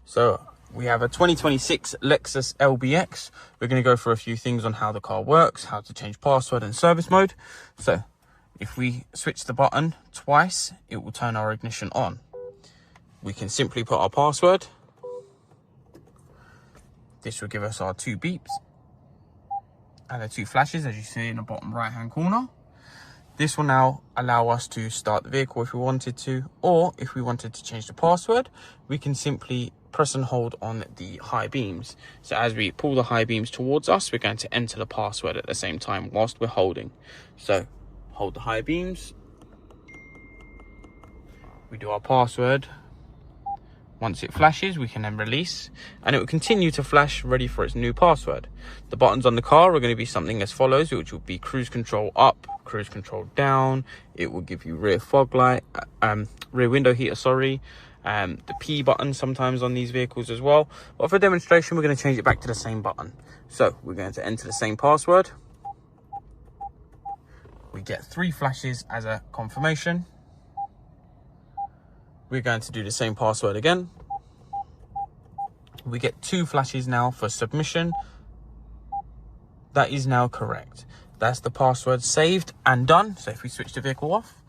So we have a 2026 Lexus LBX. We're going to go through a few things on how the car works, how to change password and service mode. So if we switch the button twice, it will turn our ignition on. We can simply put our password. This will give us our 2 beeps and the 2 flashes, as you see in the bottom right hand corner. This will now allow us to start the vehicle if we wanted to, or if we wanted to change the password, we can simply press and hold on the high beams. So as we pull the high beams towards us, we're going to enter the password at the same time whilst we're holding. So hold the high beams. We do our password. Once it flashes, we can then release, and it will continue to flash, ready for its new password. The buttons on the car are going to be something as follows, which will be cruise control up, cruise control down. It will give you rear fog light, rear window heater, sorry. The P button sometimes on these vehicles as well. But for demonstration, we're going to change it back to the same button. So we're going to enter the same password. We get 3 flashes as a confirmation. We're going to do the same password again. We get 2 flashes now for submission. That is now correct. That's the password saved and done. So if we switch the vehicle off,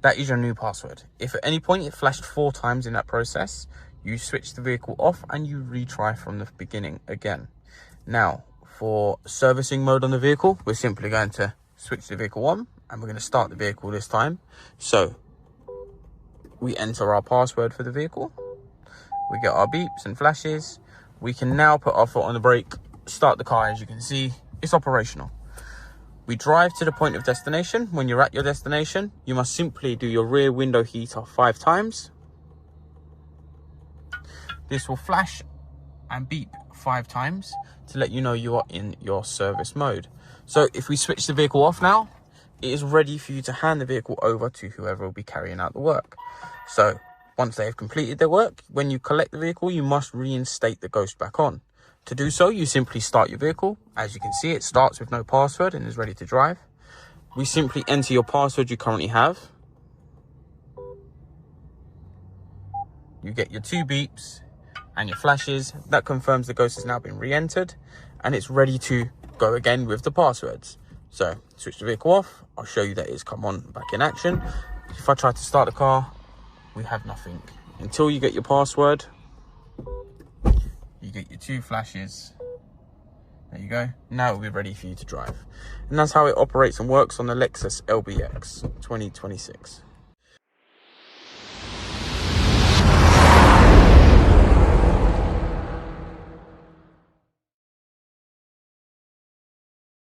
that is your new password. If at any point it flashed 4 times in that process, you switch the vehicle off and you retry from the beginning again. Now, for servicing mode on the vehicle, we're simply going to switch the vehicle on and we're going to start the vehicle this time. So we enter our password for the vehicle. We get our beeps and flashes. We can now put our foot on the brake, start the car. As you can see, it's operational. We drive to the point of destination. When you're at your destination, you must simply do your rear window heater 5 times. This will flash and beep 5 times to let you know you are in your service mode. So if we switch the vehicle off now, it is ready for you to hand the vehicle over to whoever will be carrying out the work. So once they have completed their work, when you collect the vehicle, you must reinstate the ghost back on. To do so, you simply start your vehicle. As you can see, it starts with no password and is ready to drive. We simply enter your password you currently have. You get your 2 beeps and your flashes. That confirms the ghost has now been re-entered and it's ready to go again with the passwords. So switch the vehicle off. I'll show you that it's come on back in action. If I try to start the car, we have nothing. Until you get your password, you get your 2 flashes. There you go. Now it will be ready for you to drive. And that's how it operates and works on the Lexus LBX 2026.